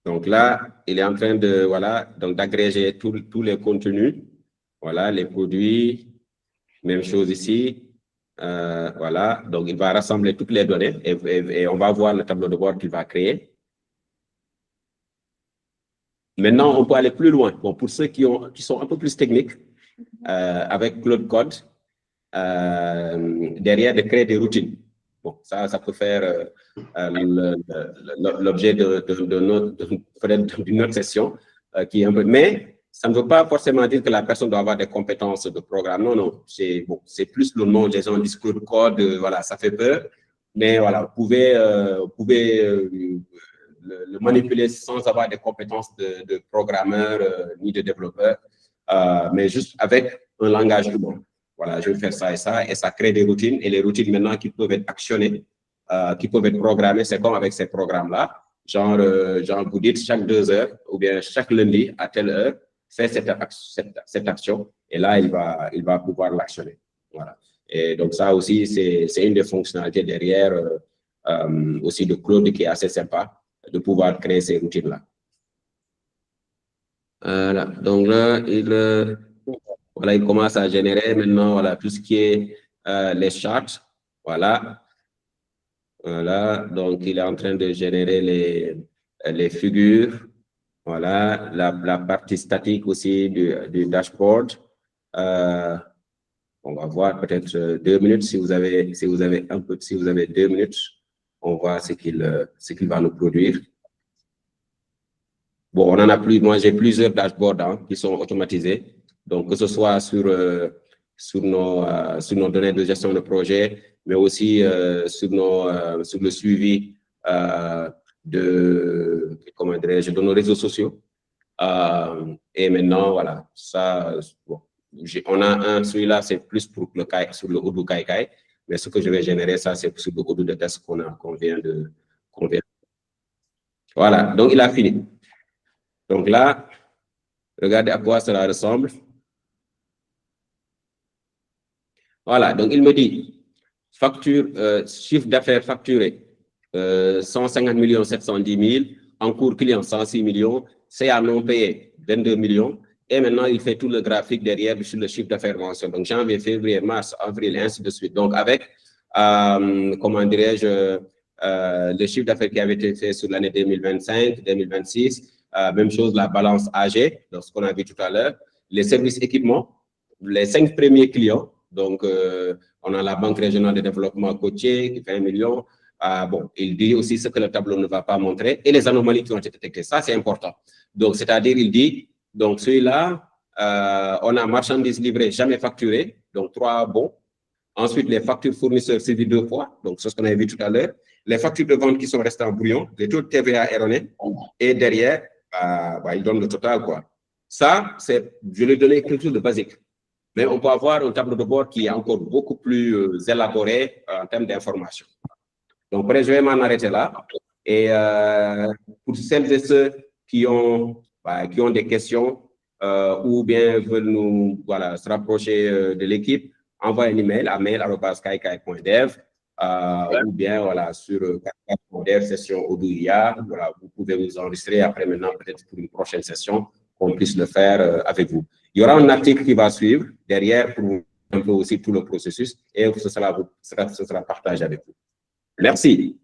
S1: Donc là, il est en train de, voilà, donc d'agréger tous les contenus. Voilà, les produits, même chose ici. Voilà, donc il va rassembler toutes les données et on va voir le tableau de bord qu'il va créer. Maintenant, on peut aller plus loin. Bon, pour ceux qui sont un peu plus techniques, avec Claude Code, derrière de créer des routines. Bon, ça peut faire l'objet d'une autre session qui est un peu. Mais ça ne veut pas forcément dire que la personne doit avoir des compétences de programme. Non, non. C'est plus le nom des gens discours de code. Voilà, ça fait peur. Mais voilà, vous pouvez le manipuler sans avoir des compétences de programmeur ni de développeur, mais juste avec un langage humain. Voilà, je vais faire ça et ça crée des routines. Et les routines maintenant qui peuvent être actionnées, qui peuvent être programmées, c'est comme avec ces programmes-là. Genre, vous dites chaque 2 heures ou bien chaque lundi à telle heure, fais cette action. Et là, il va pouvoir l'actionner. Voilà. Et donc, ça aussi, c'est une des fonctionnalités derrière aussi de Claude qui est assez sympa de pouvoir créer ces routines-là. Voilà. Donc là, voilà, il commence à générer maintenant voilà, tout ce qui est les charts. Voilà. Voilà. Donc, il est en train de générer les figures. Voilà, la partie statique aussi du dashboard. On va voir peut-être 2 minutes si vous avez 2 minutes, on voit ce qu'il va nous produire. Bon, on en a plus. Moi, j'ai plusieurs dashboards qui sont automatisés. Donc, que ce soit sur nos données de gestion de projet, mais aussi sur le suivi de nos réseaux sociaux. Et maintenant, voilà, ça, bon, on a celui-là, c'est plus pour sur le Odoo Kaikai, mais ce que je vais générer, ça, c'est sur le Odoo de test qu'on vient de. Voilà, donc il a fini. Donc là, regardez à quoi cela ressemble. Voilà, donc il me dit facture, chiffre d'affaires facturé 150 710 000, en cours client 106 millions, CA non payé 22 millions, et maintenant il fait tout le graphique derrière sur le chiffre d'affaires mensuel. Donc janvier, février, mars, avril, ainsi de suite. Donc avec, comment dirais-je, le chiffre d'affaires qui avait été fait sur l'année 2025, 2026, même chose, la balance AG, donc ce qu'on a vu tout à l'heure, les services équipements, les 5 premiers clients. Donc, on a la Banque régionale de développement côtier qui fait 1 million. Bon, il dit aussi ce que le tableau ne va pas montrer et les anomalies qui ont été détectées. Ça, c'est important. Donc, c'est-à-dire, il dit, donc celui-là, on a marchandises livrées jamais facturées, donc 3 bons. Ensuite, les factures fournisseurs suivies 2 fois, donc c'est ce qu'on a vu tout à l'heure. Les factures de vente qui sont restées en brouillon, les taux de TVA erronés. Et derrière, il donne le total, quoi. Ça, je lui ai donné quelque chose de basique. Mais on peut avoir un tableau de bord qui est encore beaucoup plus élaboré en termes d'information. Donc, je vais m'en arrêter là. Et pour celles et ceux qui ont des questions ou bien veulent se rapprocher de l'équipe, envoyez un email à mail@kaikai.dev ou bien sur kaikai.dev session Odoo IA. Voilà, vous pouvez vous enregistrer après maintenant peut-être pour une prochaine session qu'on puisse le faire avec vous. Il y aura un article qui va suivre derrière pour un peu aussi tout le processus et ce sera partagé avec vous. Merci.